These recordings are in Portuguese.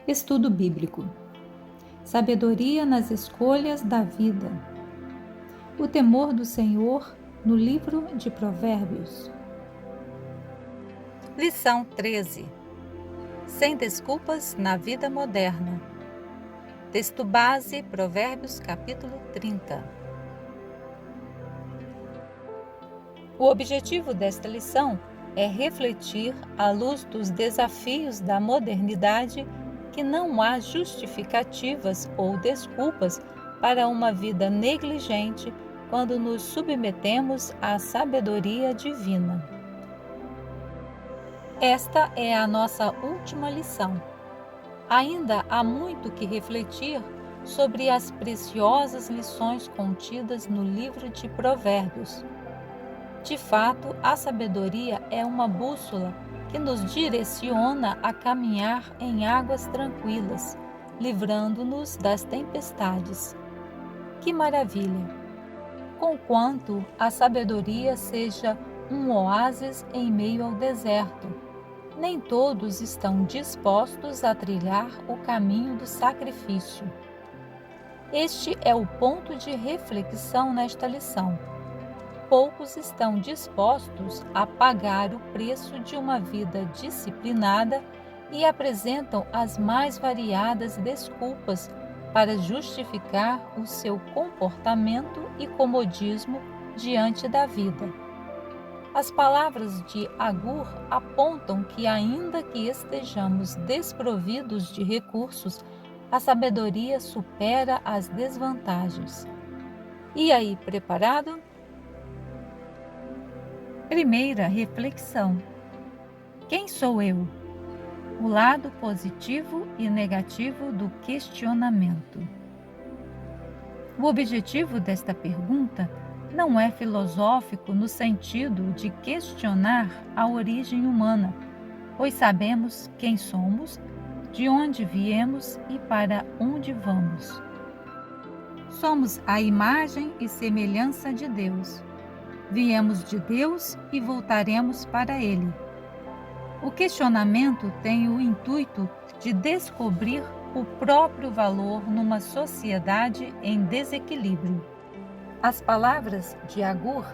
Estudo bíblico. Sabedoria nas escolhas da vida. O temor do Senhor no livro de Provérbios. Lição 13. Sem desculpas na vida moderna. Texto base, Provérbios capítulo 30. O objetivo desta lição é refletir, à luz dos desafios da modernidade, que não há justificativas ou desculpas para uma vida negligente quando nos submetemos à sabedoria divina. Esta é a nossa última lição. Ainda há muito que refletir sobre as preciosas lições contidas no livro de Provérbios. De fato, a sabedoria é uma bússola que nos direciona a caminhar em águas tranquilas, livrando-nos das tempestades. Que maravilha! Conquanto a sabedoria seja um oásis em meio ao deserto, nem todos estão dispostos a trilhar o caminho do sacrifício. Este é o ponto de reflexão nesta lição. Poucos estão dispostos a pagar o preço de uma vida disciplinada e apresentam as mais variadas desculpas para justificar o seu comportamento e comodismo diante da vida. As palavras de Agur apontam que, ainda que estejamos desprovidos de recursos, a sabedoria supera as desvantagens. E aí, preparado? Primeira reflexão: quem sou eu? O lado positivo e negativo do questionamento. O objetivo desta pergunta não é filosófico no sentido de questionar a origem humana, pois sabemos quem somos, de onde viemos e para onde vamos. Somos a imagem e semelhança de Deus. Viemos de Deus e voltaremos para Ele. O questionamento tem o intuito de descobrir o próprio valor numa sociedade em desequilíbrio. As palavras de Agur,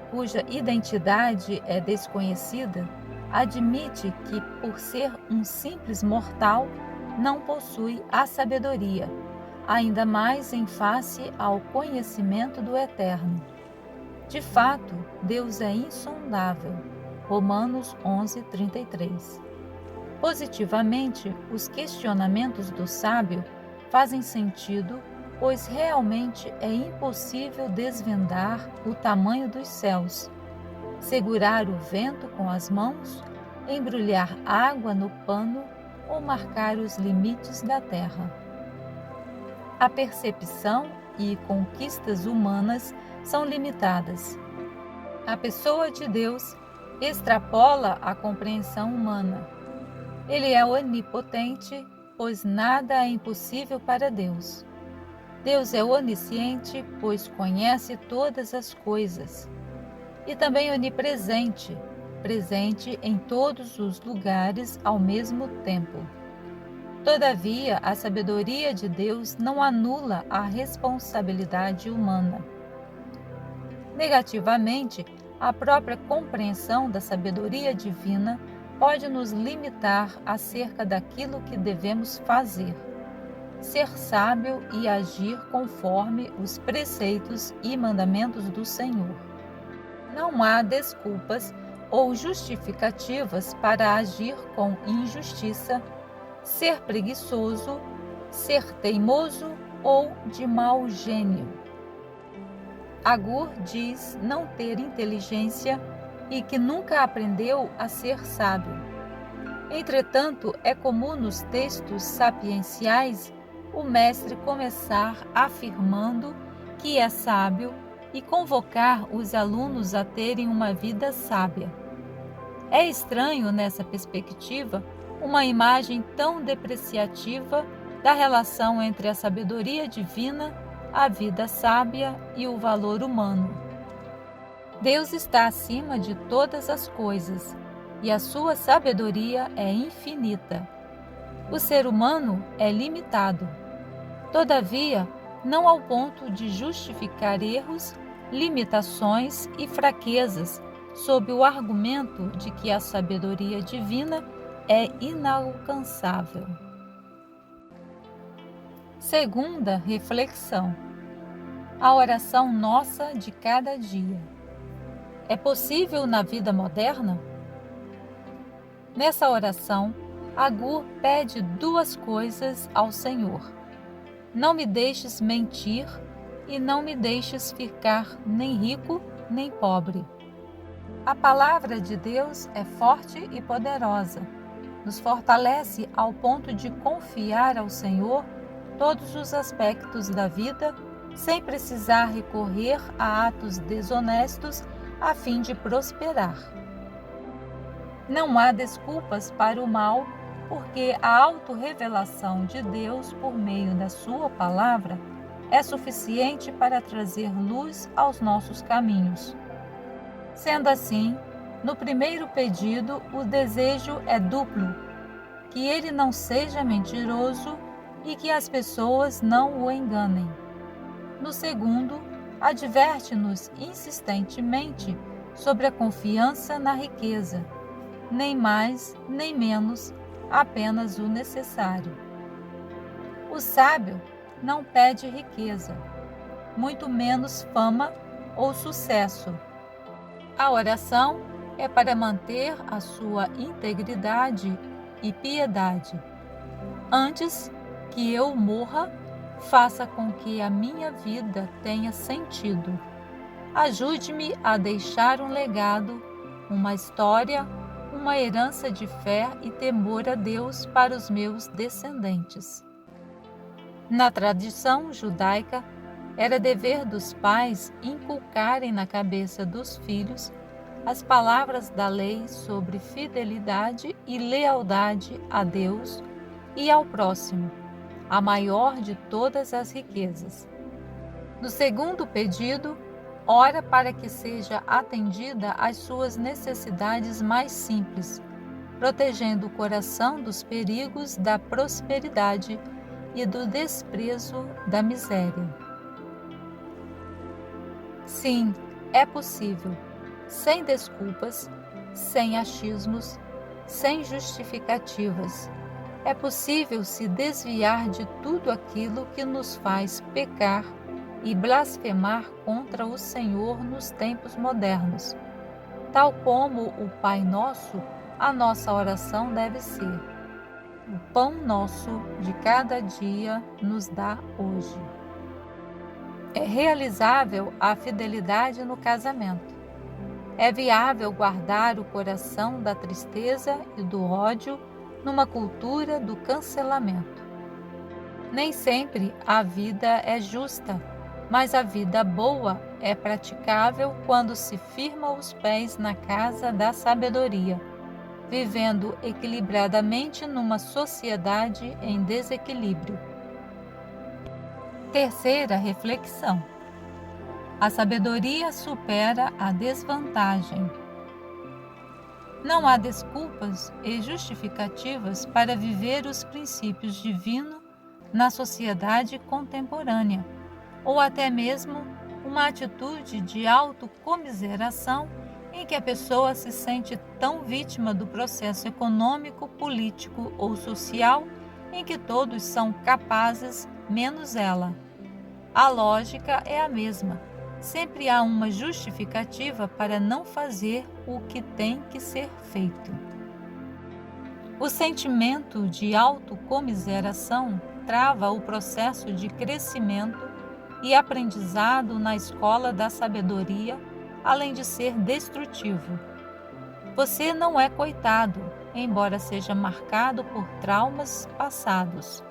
cuja identidade é desconhecida, admite que, por ser um simples mortal, não possui a sabedoria, ainda mais em face ao conhecimento do Eterno. De fato, Deus é insondável. Romanos 11:33. Positivamente, os questionamentos do sábio fazem sentido, pois realmente é impossível desvendar o tamanho dos céus, segurar o vento com as mãos, embrulhar água no pano ou marcar os limites da terra. A percepção e conquistas humanas são limitadas. A pessoa de Deus extrapola a compreensão humana. Ele é onipotente, pois nada é impossível para Deus. Deus é onisciente, pois conhece todas as coisas. E também onipresente, presente em todos os lugares ao mesmo tempo. Todavia, a sabedoria de Deus não anula a responsabilidade humana. Negativamente, a própria compreensão da sabedoria divina pode nos limitar acerca daquilo que devemos fazer, ser sábio e agir conforme os preceitos e mandamentos do Senhor. Não há desculpas ou justificativas para agir com injustiça, ser preguiçoso, ser teimoso ou de mau gênio. Agur diz não ter inteligência e que nunca aprendeu a ser sábio. Entretanto, é comum nos textos sapienciais o mestre começar afirmando que é sábio e convocar os alunos a terem uma vida sábia. É estranho, nessa perspectiva, uma imagem tão depreciativa da relação entre a sabedoria divina, a vida sábia e o valor humano. Deus está acima de todas as coisas e a sua sabedoria é infinita. O ser humano é limitado. Todavia, não ao ponto de justificar erros, limitações e fraquezas sob o argumento de que a sabedoria divina é inalcançável. Segunda reflexão: a oração nossa de cada dia. É possível na vida moderna? Nessa oração, Agur pede duas coisas ao Senhor: não me deixes mentir e não me deixes ficar nem rico nem pobre. A palavra de Deus é forte e poderosa. Nos fortalece ao ponto de confiar ao Senhor todos os aspectos da vida, sem precisar recorrer a atos desonestos a fim de prosperar. Não há desculpas para o mal, porque a autorrevelação de Deus por meio da sua palavra é suficiente para trazer luz aos nossos caminhos. Sendo assim, no primeiro pedido, o desejo é duplo: que ele não seja mentiroso e que as pessoas não o enganem. No segundo, adverte-nos insistentemente sobre a confiança na riqueza, nem mais nem menos, apenas o necessário. O sábio não pede riqueza, muito menos fama ou sucesso. A oração é para manter a sua integridade e piedade. Antes que eu morra, faça com que a minha vida tenha sentido. Ajude-me a deixar um legado, uma história, uma herança de fé e temor a Deus para os meus descendentes. Na tradição judaica, era dever dos pais inculcarem na cabeça dos filhos as palavras da lei sobre fidelidade e lealdade a Deus e ao próximo, a maior de todas as riquezas. No segundo pedido, ora para que seja atendida às suas necessidades mais simples, protegendo o coração dos perigos da prosperidade e do desprezo da miséria. Sim, é possível, sem desculpas, sem achismos, sem justificativas. É possível se desviar de tudo aquilo que nos faz pecar e blasfemar contra o Senhor nos tempos modernos. Tal como o Pai Nosso, a nossa oração deve ser: o pão nosso de cada dia nos dá hoje. É realizável a fidelidade no casamento. É viável guardar o coração da tristeza e do ódio numa cultura do cancelamento. Nem sempre a vida é justa, mas a vida boa é praticável quando se firma os pés na casa da sabedoria, vivendo equilibradamente numa sociedade em desequilíbrio. Terceira reflexão: a sabedoria supera a desvantagem. Não há desculpas e justificativas para viver os princípios divinos na sociedade contemporânea, ou até mesmo uma atitude de autocomiseração em que a pessoa se sente tão vítima do processo econômico, político ou social em que todos são capazes, menos ela. A lógica é a mesma. Sempre há uma justificativa para não fazer o que tem que ser feito. O sentimento de autocomiseração trava o processo de crescimento e aprendizado na escola da sabedoria, além de ser destrutivo. Você não é coitado, embora seja marcado por traumas passados.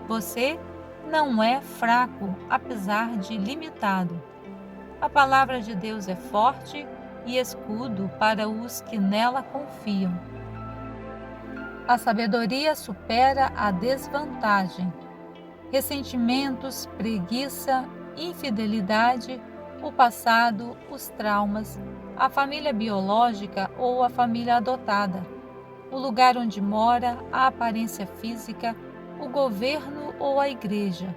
Você não é fraco, apesar de limitado. A palavra de Deus é forte e escudo para os que nela confiam. A sabedoria supera a desvantagem. Ressentimentos, preguiça, infidelidade, o passado, os traumas, a família biológica ou a família adotada. o lugar onde mora, a aparência física, o governo ou a igreja.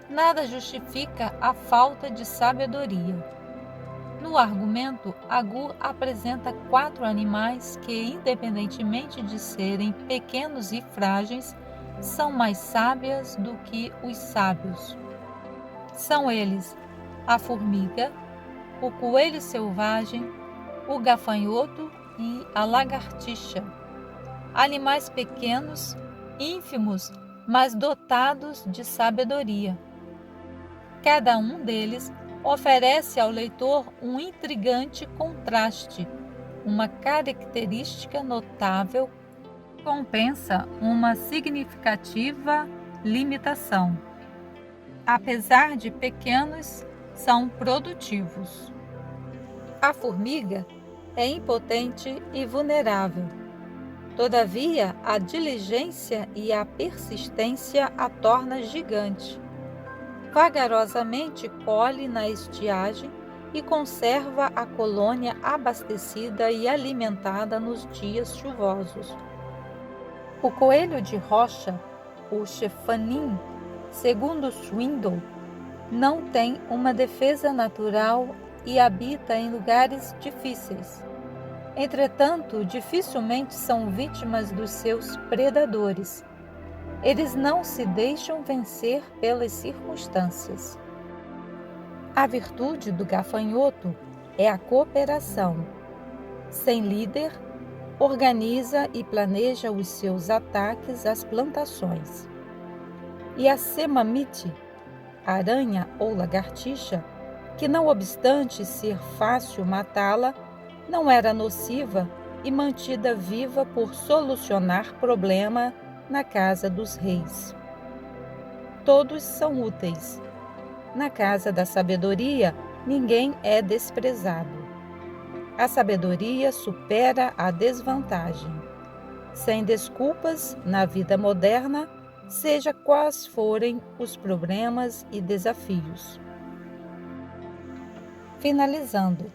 Nada justifica a falta de sabedoria. No argumento, Agur apresenta 4 animais que, independentemente de serem pequenos e frágeis, são mais sábias do que os sábios. São eles a formiga, o coelho selvagem, o gafanhoto e a lagartixa. Animais pequenos, ínfimos, mas dotados de sabedoria. Cada um deles oferece ao leitor um intrigante contraste, uma característica notável que compensa uma significativa limitação. Apesar de pequenos, são produtivos. A formiga é impotente e vulnerável. Todavia, a diligência e a persistência a torna gigante. Vagarosamente colhe na estiagem e conserva a colônia abastecida e alimentada nos dias chuvosos. O coelho de rocha, o chefanim, segundo Swindoll, não tem uma defesa natural e habita em lugares difíceis. Entretanto, dificilmente são vítimas dos seus predadores. Eles não se deixam vencer pelas circunstâncias. A virtude do gafanhoto é a cooperação. Sem líder, organiza e planeja os seus ataques às plantações. E a semamite, aranha ou lagartixa, que não obstante ser fácil matá-la, não era nociva e mantida viva por solucionar problema na casa dos reis. Todos são úteis. Na casa da sabedoria, ninguém é desprezado. A sabedoria supera a desvantagem. Sem desculpas, na vida moderna, seja quais forem os problemas e desafios. Finalizando,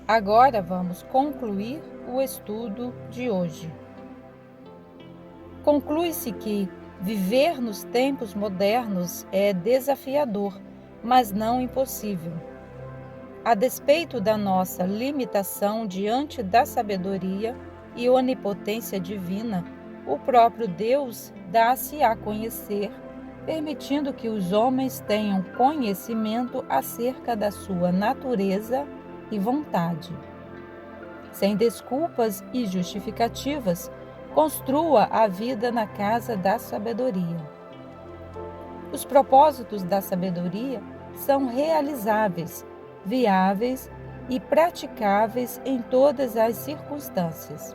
agora vamos concluir o estudo de hoje. Conclui-se que viver nos tempos modernos é desafiador, mas não impossível. A despeito da nossa limitação diante da sabedoria e onipotência divina, o próprio Deus dá-se a conhecer, permitindo que os homens tenham conhecimento acerca da sua natureza e vontade. Sem desculpas e justificativas, construa a vida na casa da sabedoria. Os propósitos da sabedoria são realizáveis, viáveis e praticáveis em todas as circunstâncias.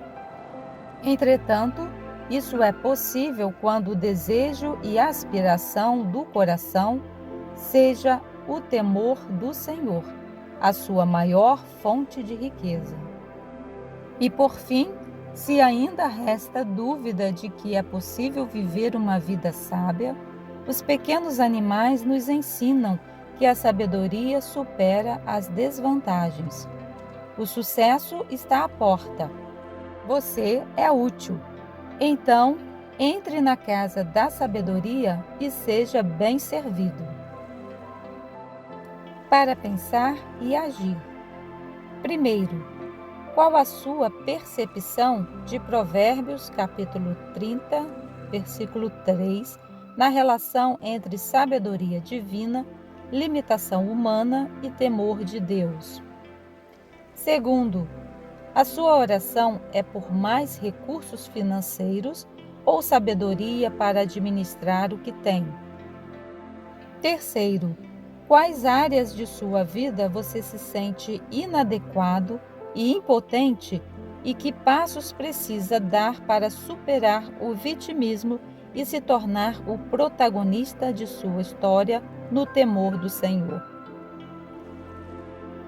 Entretanto, isso é possível quando o desejo e a aspiração do coração seja o temor do Senhor, a sua maior fonte de riqueza. E por fim, se ainda resta dúvida de que é possível viver uma vida sábia, os pequenos animais nos ensinam que a sabedoria supera as desvantagens. O sucesso está à porta. Você é útil. Então, entre na casa da sabedoria e seja bem servido. Para pensar e agir. Primeiro, qual a sua percepção de Provérbios capítulo 30, versículo 3, na relação entre sabedoria divina, limitação humana e temor de Deus? Segundo, a sua oração é por mais recursos financeiros ou sabedoria para administrar o que tem? Terceiro, quais áreas de sua vida você se sente inadequado e impotente e que passos precisa dar para superar o vitimismo e se tornar o protagonista de sua história no temor do Senhor?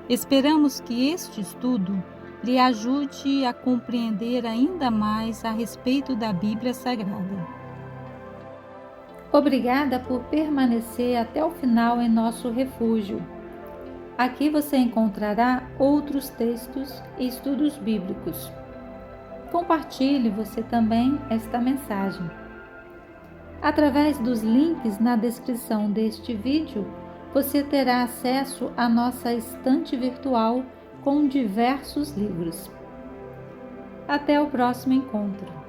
Esperamos que este estudo lhe ajude a compreender ainda mais a respeito da Bíblia Sagrada. Obrigada por permanecer até o final em nosso refúgio. Aqui você encontrará outros textos e estudos bíblicos. Compartilhe você também esta mensagem. Através dos links na descrição deste vídeo, você terá acesso à nossa estante virtual com diversos livros. Até o próximo encontro.